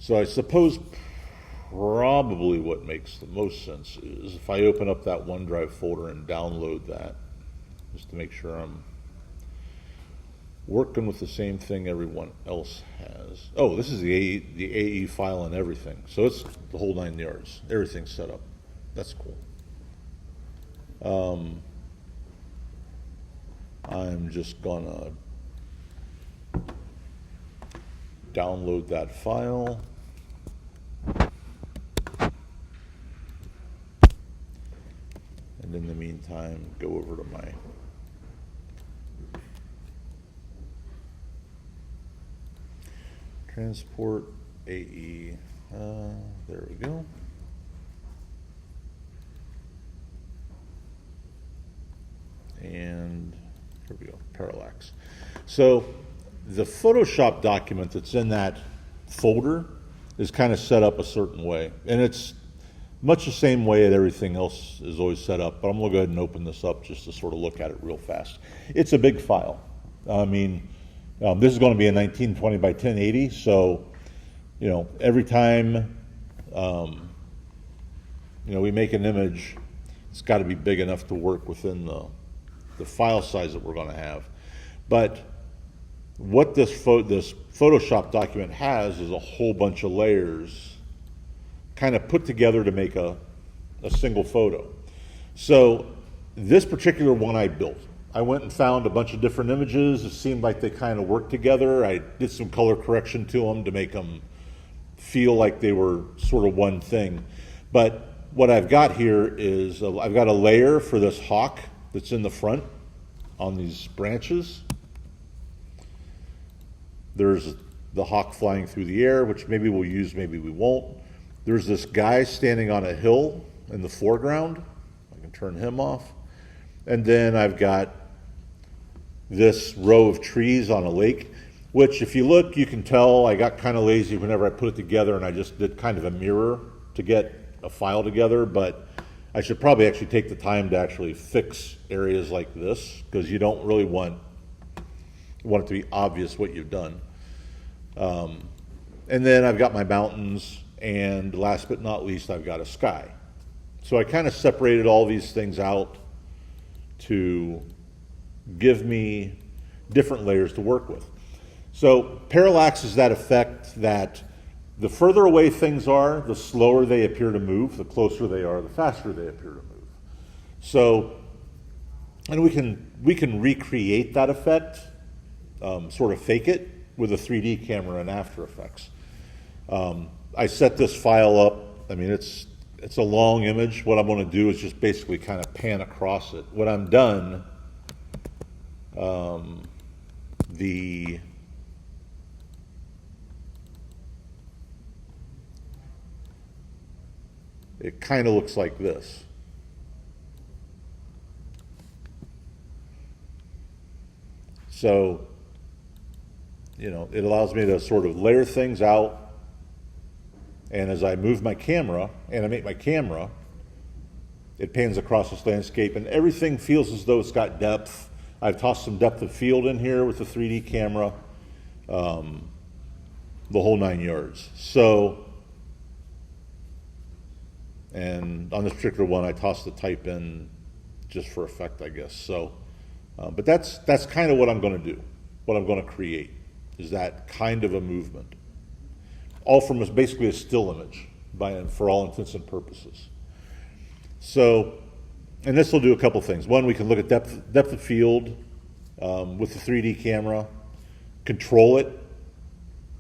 So I suppose probably what makes the most sense is if I open up that OneDrive folder and download that, just to make sure I'm working with the same thing everyone else has. Oh, this is the AE file and everything. So it's the whole 9 yards. Everything's set up. That's cool. I'm just gonna download that file. And in the meantime, go over to my transport AE. There we go. And here we go, Parallax. So the Photoshop document that's in that folder is kind of set up a certain way. And it's much the same way that everything else is always set up. But I'm going to go ahead and open this up just to sort of look at it real fast. It's a big file. I mean, this is going to be a 1920 by 1080. So, you know, every time, we make an image, it's got to be big enough to work within the file size that we're going to have. But what this Photoshop document has is a whole bunch of layers kind of put together to make a single photo. So this particular one I built. I went and found a bunch of different images. It seemed like they kind of worked together. I did some color correction to them to make them feel like they were sort of one thing. But what I've got here is I've got a layer for this hawk that's in the front on these branches. There's the hawk flying through the air, which maybe we'll use, maybe we won't. There's this guy standing on a hill in the foreground. I can turn him off. And then I've got this row of trees on a lake, which if you look, you can tell I got kind of lazy whenever I put it together and I just did kind of a mirror to get a file together, but I should probably actually take the time to actually fix areas like this because you don't really want it to be obvious what you've done. And then I've got my mountains, and last but not least, I've got a sky. So I kind of separated all these things out to give me different layers to work with. So parallax is that effect that the further away things are, the slower they appear to move. The closer they are, the faster they appear to move. So, and we can recreate that effect, sort of fake it with a 3D camera in After Effects. I set this file up. I mean, it's a long image. What I'm going to do is just basically kind of pan across it. When I'm done, it kind of looks like this. So, it allows me to sort of layer things out, and as I move my camera, animate my camera, it pans across this landscape, and everything feels as though it's got depth. I've tossed some depth of field in here with the 3D camera, the whole 9 yards. So, and on this particular one, I tossed the type in just for effect, I guess. So, but that's kind of what I'm going to do. What I'm going to create is that kind of a movement, all from basically a still image, for all intents and purposes. So, and this will do a couple things. One, we can look at depth of field with the 3D camera, control it,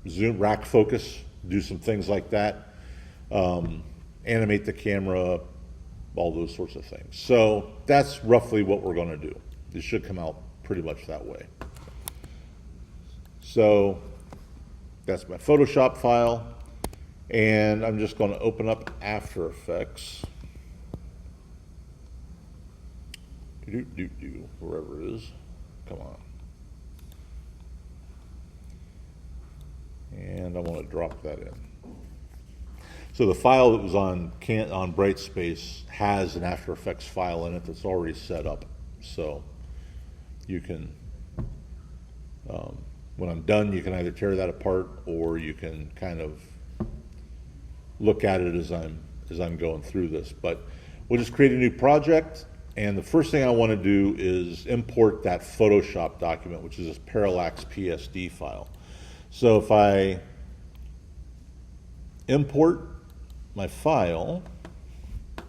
zoom, rack focus, do some things like that. Animate the camera, all those sorts of things. So that's roughly what we're going to do. It should come out pretty much that way. So that's my Photoshop file, and I'm just going to open up After Effects. Wherever it is. Come on. And I want to drop that in. So the file that was on Brightspace has an After Effects file in it that's already set up. So you can, when I'm done, you can either tear that apart or you can kind of look at it as I'm going through this. But we'll just create a new project, and the first thing I want to do is import that Photoshop document, which is this Parallax PSD file. So if I import my file, go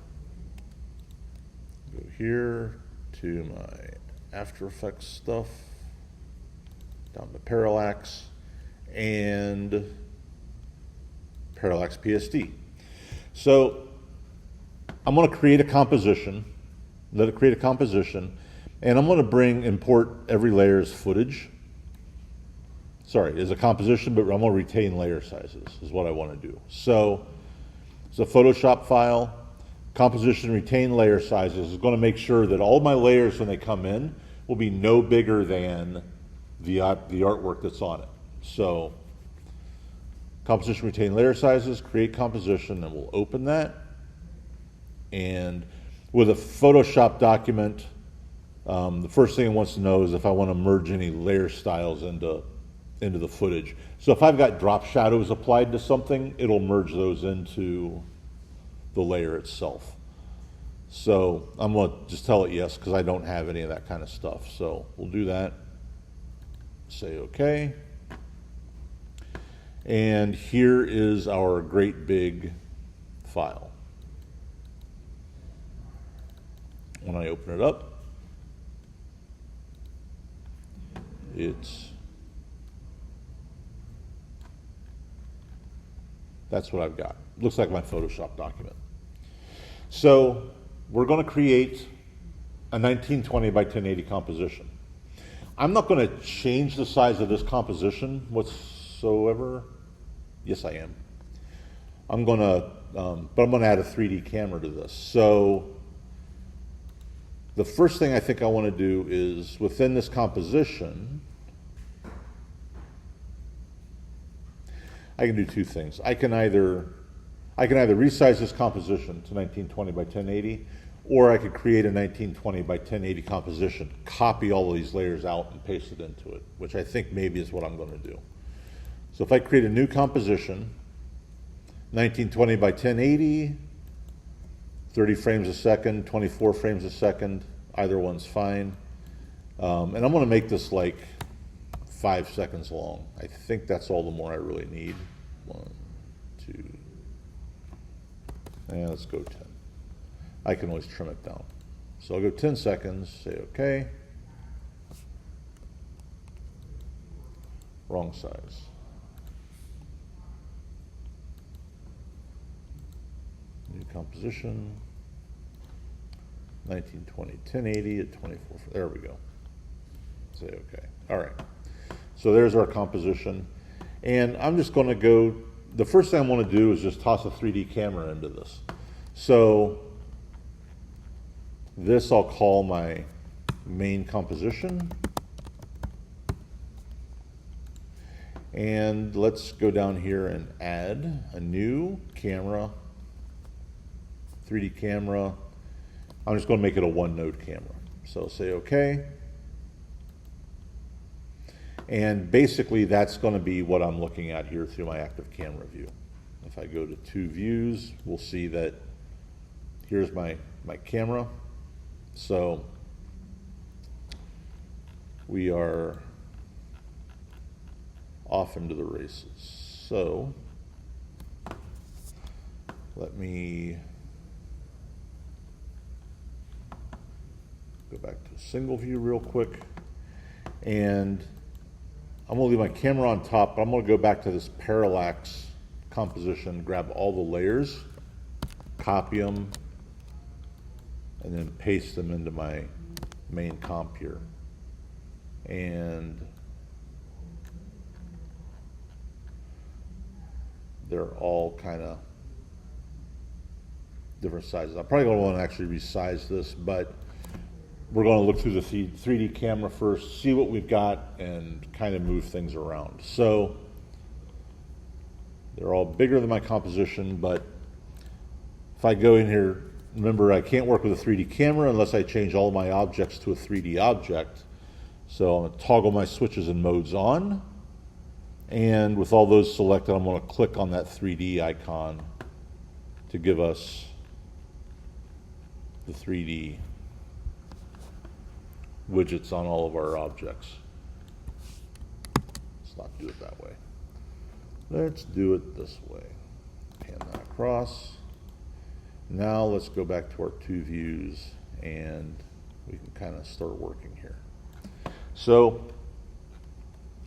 here to my After Effects stuff, down to Parallax, and Parallax PSD. So I'm going to create a composition, let it create a composition, and I'm going to import every layer's footage. Sorry, as a composition, but I'm going to retain layer sizes is what I want to do. So it's a Photoshop file, composition retain layer sizes is going to make sure that all my layers when they come in will be no bigger than the artwork that's on it. So composition retain layer sizes, create composition, and we'll open that. And with a Photoshop document, the first thing it wants to know is if I want to merge any layer styles into the footage. So if I've got drop shadows applied to something, it'll merge those into the layer itself. So I'm going to just tell it yes, because I don't have any of that kind of stuff. So we'll do that. Say OK. And here is our great big file. When I open it up, that's what I've got. Looks like my Photoshop document. So we're going to create a 1920 by 1080 composition. I'm not going to change the size of this composition whatsoever. Yes, I am. But I'm going to add a 3D camera to this. So the first thing I think I want to do is within this composition, I can do two things. I can either resize this composition to 1920 by 1080, or I could create a 1920 by 1080 composition, copy all of these layers out and paste it into it, which I think maybe is what I'm going to do. So if I create a new composition, 1920 by 1080, 30 frames a second, 24 frames a second, either one's fine. And I'm going to make this like 5 seconds long. I think that's all the more I really need. 1, 2, and let's go 10. I can always trim it down. So I'll go 10 seconds, say OK. Wrong size. New composition. 1920, 1080 at 24. There we go. Say OK. All right. So there's our composition. And I'm just going to go, the first thing I want to do is just toss a 3D camera into this. So this I'll call my main composition. And let's go down here and add a new camera, 3D camera. I'm just going to make it a one node camera. So say OK. And basically that's going to be what I'm looking at here through my active camera view. If I go to 2 views, we'll see that here's my camera. So we are off into the races. So let me go back to a single view real quick. And I'm going to leave my camera on top, but I'm going to go back to this parallax composition, grab all the layers, copy them, and then paste them into my main comp here. And they're all kind of different sizes. I'm probably going to want to actually resize this, but we're going to look through the 3D camera first, see what we've got, and kind of move things around. So they're all bigger than my composition, but if I go in here, remember I can't work with a 3D camera unless I change all my objects to a 3D object. So I'm going to toggle my switches and modes on. And with all those selected, I'm going to click on that 3D icon to give us the 3D widgets on all of our objects. Let's not do it that way. Let's do it this way. Pan that across. Now let's go back to our two views and we can kind of start working here. So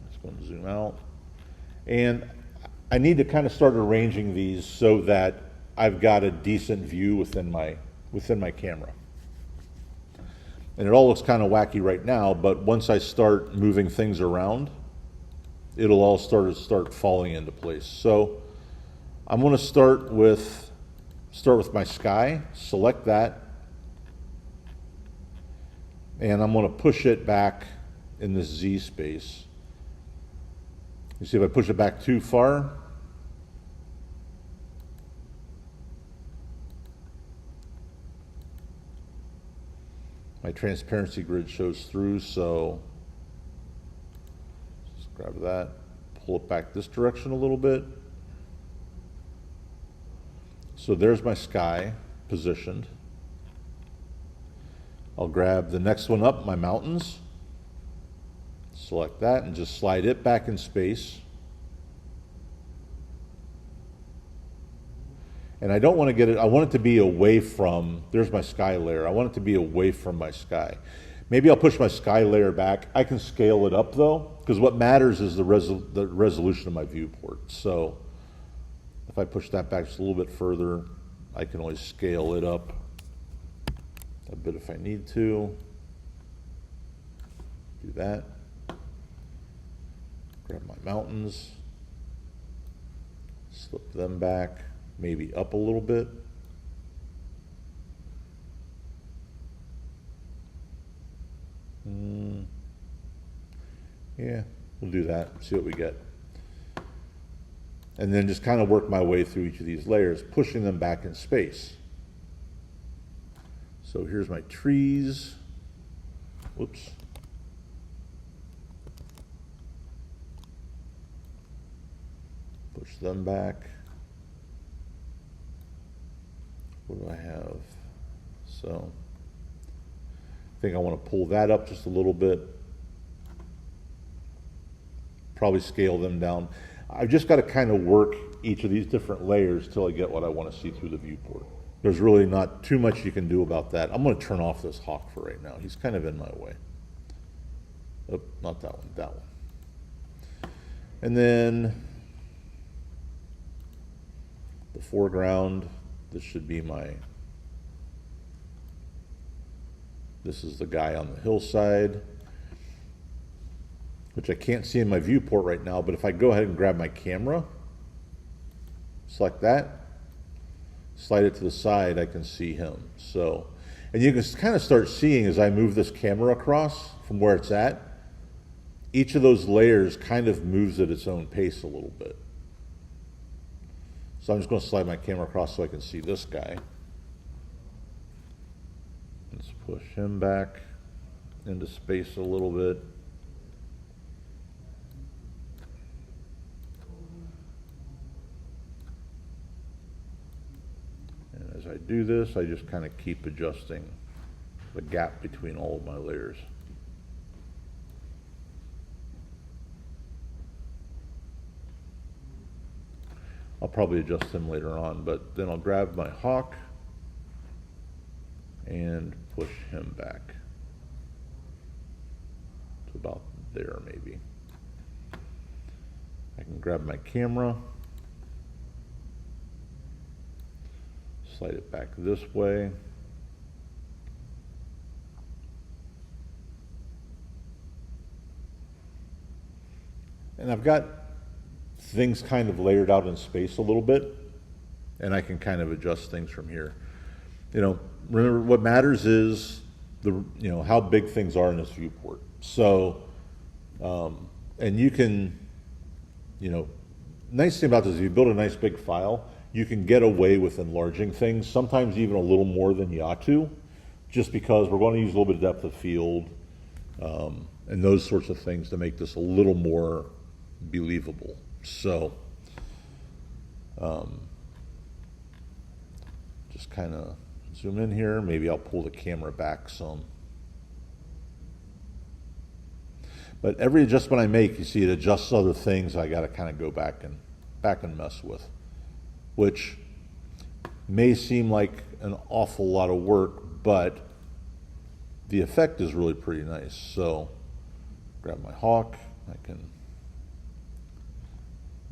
let's go and zoom out. And I need to kind of start arranging these so that I've got a decent view within my camera. And it all looks kind of wacky right now, but once I start moving things around, it'll all start falling into place. So I'm going to start with my sky, select that, and I'm going to push it back in this Z space. You see, if I push it back too far, my transparency grid shows through, so just grab that, pull it back this direction a little bit. So there's my sky positioned. I'll grab the next one up, my mountains. Select that and just slide it back in space. And I don't want to get it, I want it to be away from, there's my sky layer. I want it to be away from my sky. Maybe I'll push my sky layer back. I can scale it up though, because what matters is the resolution of my viewport. So if I push that back just a little bit further, I can always scale it up a bit if I need to. Do that. Grab my mountains, slip them back, maybe up a little bit. Yeah, we'll do that, see what we get. And then just kind of work my way through each of these layers, pushing them back in space. So here's my trees. Whoops. Push them back. What do I have? So I think I want to pull that up just a little bit. Probably scale them down. I've just got to kind of work each of these different layers till I get what I want to see through the viewport. There's really not too much you can do about that. I'm going to turn off this hawk for right now. He's kind of in my way. Oh, not that one, that one. And then the foreground, this should be this is the guy on the hillside, which I can't see in my viewport right now, but if I go ahead and grab my camera, select that, slide it to the side, I can see him. So, and you can kind of start seeing as I move this camera across from where it's at, each of those layers kind of moves at its own pace a little bit. So I'm just going to slide my camera across so I can see this guy. Let's push him back into space a little bit. And as I do this, I just kind of keep adjusting the gap between all of my layers. I'll probably adjust him later on, but then I'll grab my hawk and push him back to about there maybe. I can grab my camera, slide it back this way. And I've got things kind of layered out in space a little bit, and I can kind of adjust things from here. You know, remember what matters is how big things are in this viewport. So, and you can, nice thing about this is you build a nice big file, you can get away with enlarging things, sometimes even a little more than you ought to, just because we're going to use a little bit of depth of field and those sorts of things to make this a little more believable. So, just kind of zoom in here. Maybe I'll pull the camera back some. But every adjustment I make, you see it adjusts other things I got to kind of go back and mess with, which may seem like an awful lot of work, but the effect is really pretty nice. So grab my hawk,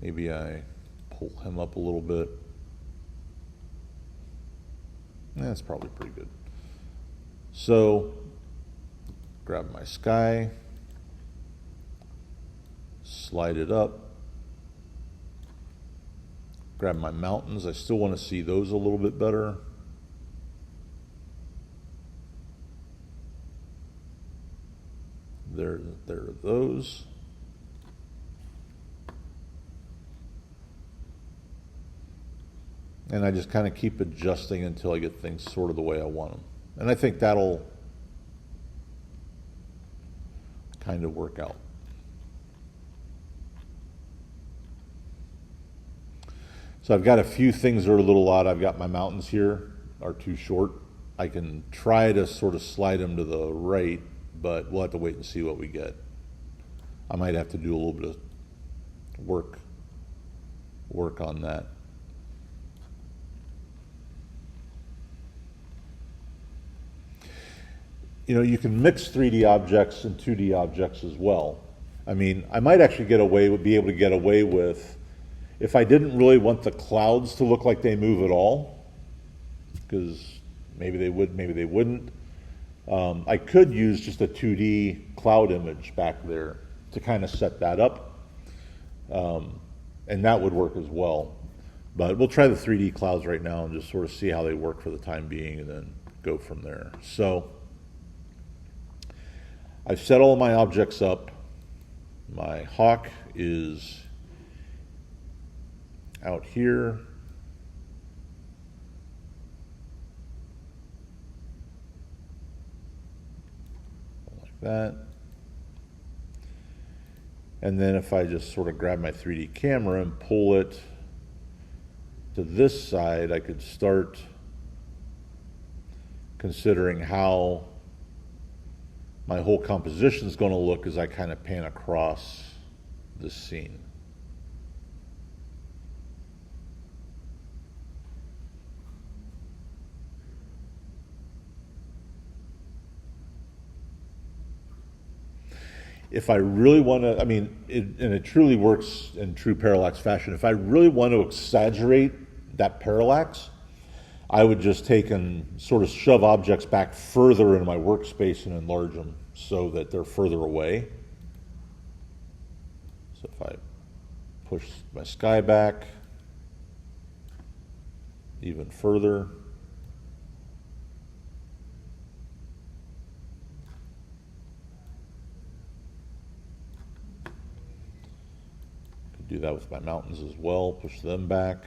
maybe I pull him up a little bit. That's probably pretty good. So grab my sky, slide it up, grab my mountains. I still want to see those a little bit better. There are those. And I just kind of keep adjusting until I get things sort of the way I want them. And I think that'll kind of work out. So I've got a few things that are a little odd. I've got my mountains here are too short. I can try to sort of slide them to the right, but we'll have to wait and see what we get. I might have to do a little bit of work on that. You know, you can mix 3D objects and 2D objects as well. I mean, I might actually be able to get away with, if I didn't really want the clouds to look like they move at all, because maybe they would, maybe they wouldn't. I could use just a 2D cloud image back there to kind of set that up, and that would work as well. But we'll try the 3D clouds right now and just sort of see how they work for the time being and then go from there. So I've set all my objects up. My hawk is out here. Like that. And then if I just sort of grab my 3D camera and pull it to this side, I could start considering how my whole composition is going to look as I kind of pan across this scene. If I really want to, I mean, and it truly works in true parallax fashion, if I really want to exaggerate that parallax, I would just take and sort of shove objects back further into my workspace and enlarge them so that they're further away. So if I push my sky back even further, do that with my mountains as well, push them back,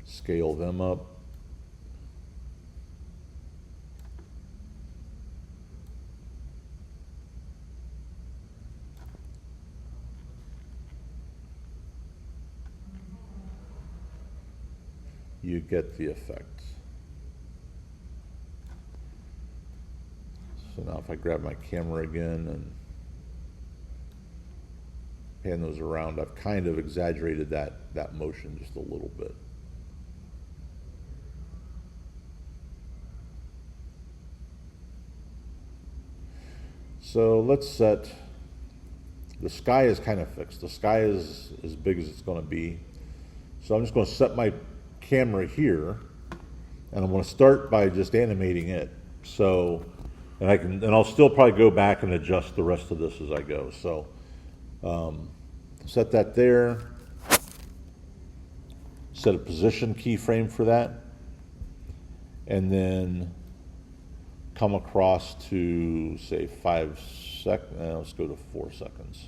scale them up. You get the effect. So now if I grab my camera again and pan those around, I've kind of exaggerated that motion just a little bit. So let's set, the sky is kind of fixed. The sky is as big as it's going to be. So I'm just going to set my camera here, and I'm going to start by just animating it. So, and I'll still probably go back and adjust the rest of this as I go. So set that there, set a position keyframe for that, and then come across to say 5 seconds, let's go to 4 seconds.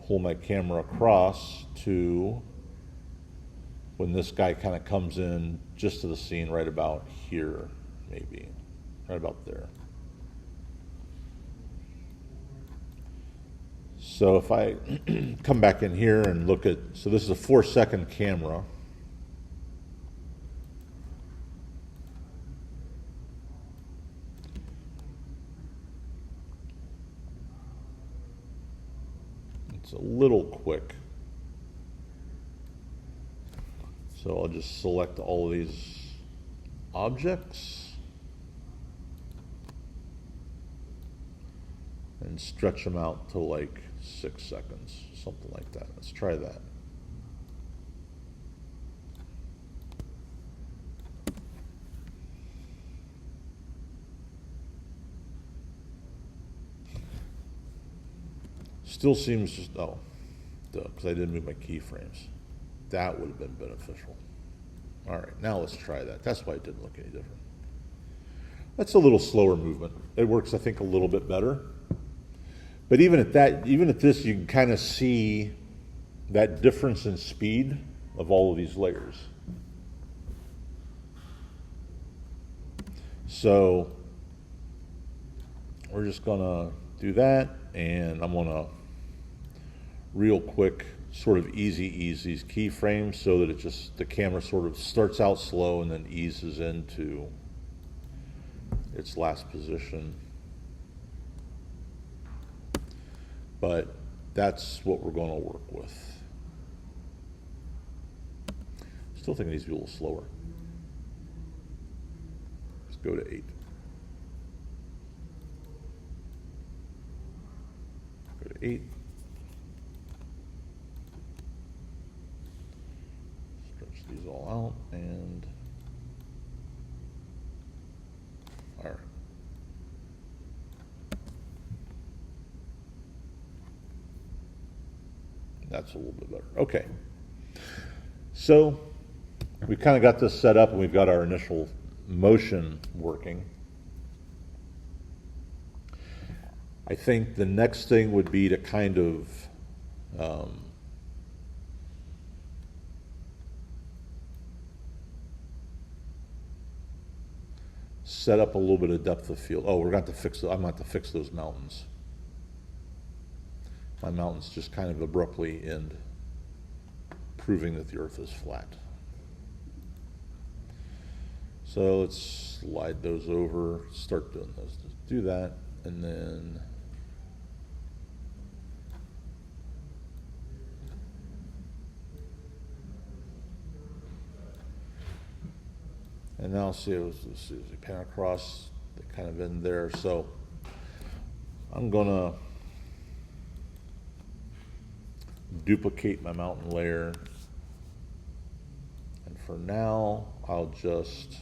Pull my camera across to when this guy kind of comes in just to the scene right about here, maybe, right about there. So if I come back in here and look at, so this is a 4-second camera. It's a little quick. So I'll just select all of these objects and stretch them out to like 6 seconds, something like that. Let's try that. Still seems just, oh, because I didn't move my keyframes. That would have been beneficial. All right, now let's try that. That's why it didn't look any different. That's a little slower movement. It works, I think, a little bit better. But even at that, even at this, you can kind of see that difference in speed of all of these layers. So we're just gonna do that, and I'm gonna real quick sort of ease these keyframes so that it just, the camera sort of starts out slow and then eases into its last position. But that's what we're going to work with. Still think it needs to be a little slower. Let's go to 8. Go to 8. Stretch these all out, and all right. That's a little bit better. Okay. So we've kind of got this set up, and we've got our initial motion working. I think the next thing would be to kind of set up a little bit of depth of field. Oh, we're going to have to fix, I'm going to have to fix those mountains. My mountains just kind of abruptly end, proving that the Earth is flat. So let's slide those over, start doing those. Just do that, and then now see, as we pan across, they kind of end there. So I'm gonna duplicate my mountain layer, and for now I'll just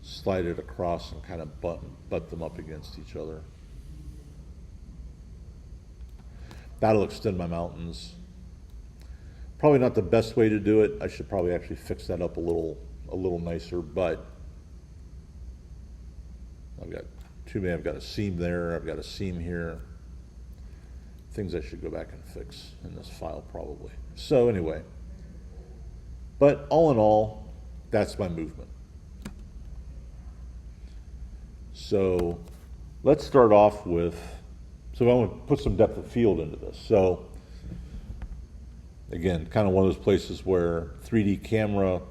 slide it across and kind of butt them up against each other. That'll extend my mountains. Probably not the best way to do it. I should probably actually fix that up a little nicer, but I've got too many. I've got a seam there, I've got a seam here. Things I should go back and fix in this file probably. So anyway, but all in all, that's my movement. So let's start off with, so I want to put some depth of field into this. So again, kind of one of those places where 3D camera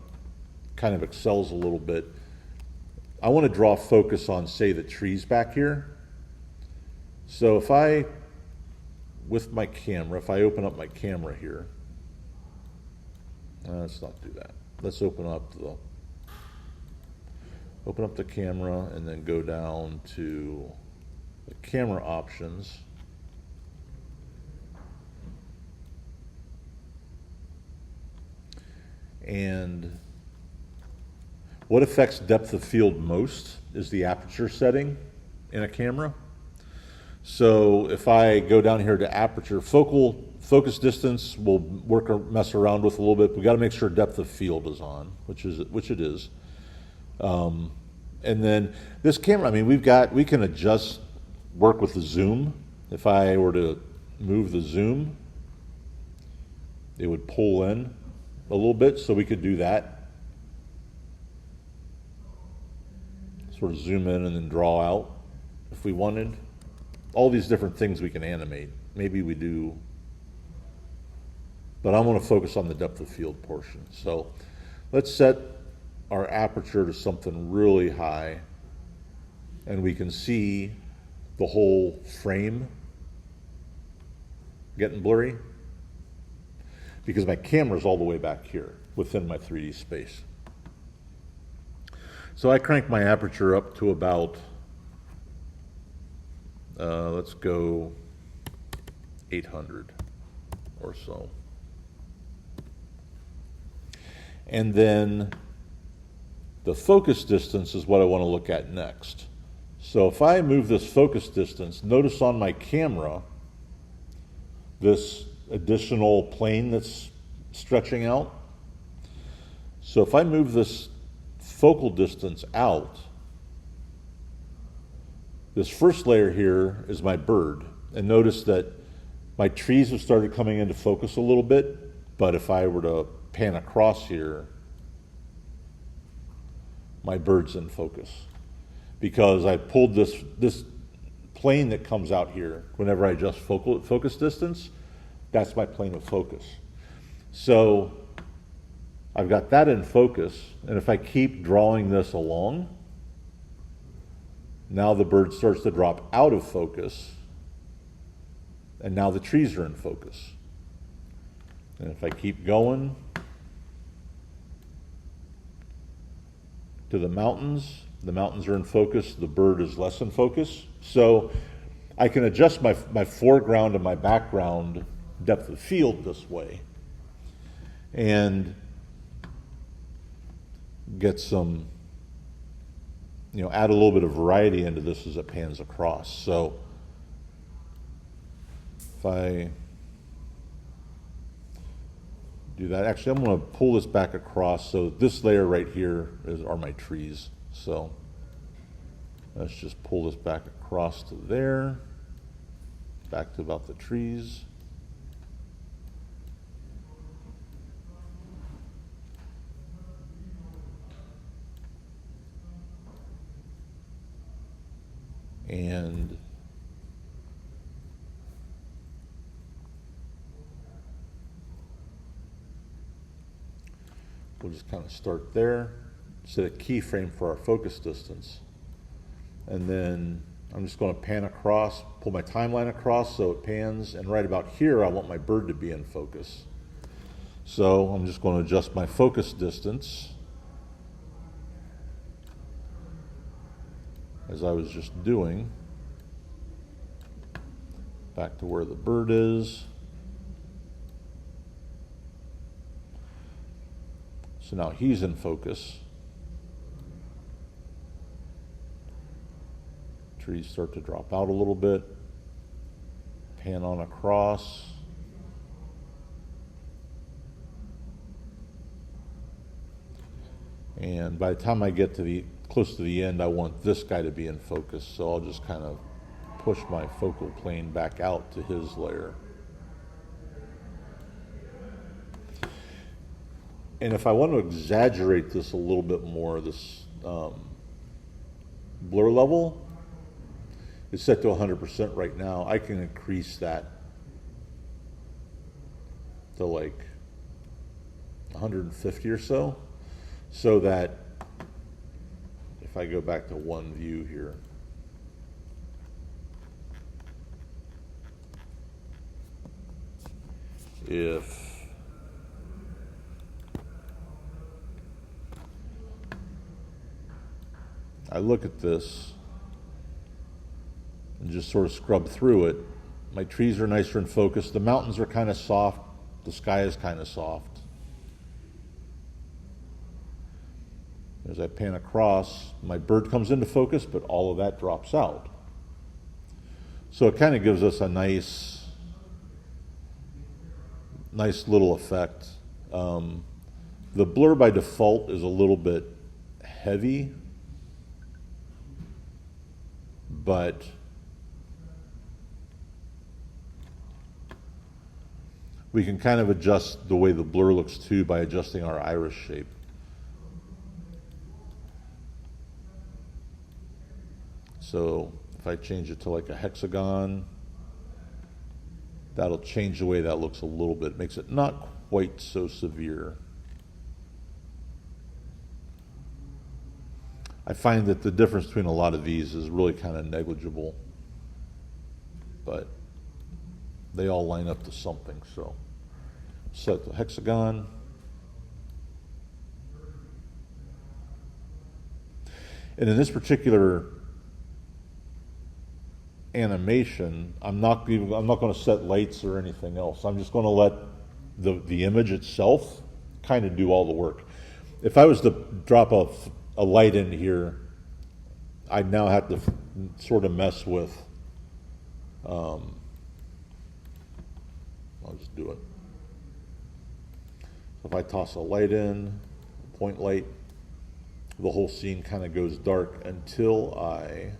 kind of excels a little bit. I want to draw focus on, say, the trees back here. So if I, with my camera, if I open up my camera here, let's not do that. Let's open up the camera and then go down to the camera options. And what affects depth of field most is the aperture setting in a camera. So if I go down here to aperture, focus distance, we'll mess around with a little bit. We got to make sure depth of field is on, which it is. And then this camera, I mean, we can adjust, work with the zoom. If I were to move the zoom, it would pull in a little bit, so we could do that. Sort of zoom in and then draw out if we wanted. all these different things we can animate. Maybe we do, but I want to focus on the depth of field portion. So let's set our aperture to something really high, and we can see the whole frame getting blurry because my camera's all the way back here within my 3D space. So I crank my aperture up to about, let's go 800 or so. And then the focus distance is what I want to look at next. So if I move this focus distance, notice on my camera this additional plane that's stretching out. So if I move this focal distance out, this first layer here is my bird. And notice that my trees have started coming into focus a little bit, but if I were to pan across here, my bird's in focus. Because I pulled this plane that comes out here whenever I adjust focus distance, that's my plane of focus. So I've got that in focus, and if I keep drawing this along, now the bird starts to drop out of focus, and now the trees are in focus. And if I keep going to the mountains are in focus, the bird is less in focus. So I can adjust my foreground and my background depth of field this way and get some, add a little bit of variety into this as it pans across. So if I do that, actually I'm going to pull this back across. So this layer right here are my trees. So let's just pull this back across to there, back to about the trees. And we'll just kind of start there. Set a keyframe for our focus distance. And then I'm just going to pan across, pull my timeline across so it pans, and right about here I want my bird to be in focus. So I'm just going to adjust my focus distance as I was just doing, back to where the bird is. So now he's in focus. Trees start to drop out a little bit. Pan on across. And by the time I get to close to the end, I want this guy to be in focus. So I'll just kind of push my focal plane back out to his layer. And if I want to exaggerate this a little bit more, this blur level, it's set to 100% right now. I can increase that to like 150 or so that if I go back to one view here, if I look at this and just sort of scrub through it, my trees are nicer in focus, the mountains are kind of soft, the sky is kind of soft. As I pan across, my bird comes into focus, but all of that drops out. So it kind of gives us a nice little effect. The blur by default is a little bit heavy, but we can kind of adjust the way the blur looks too by adjusting our iris shape. So If I change it to like a hexagon, that'll change the way that looks a little bit. Makes it not quite so severe. I find that the difference between a lot of these is really kind of negligible, but they all line up to something. So set the hexagon. And in this particular animation, I'm not going to set lights or anything else. I'm just going to let the image itself kind of do all the work. If I was to drop a light in here, I'd now have to sort of mess with, I'll just do it. So if I toss a light in, point light, the whole scene kind of goes dark until I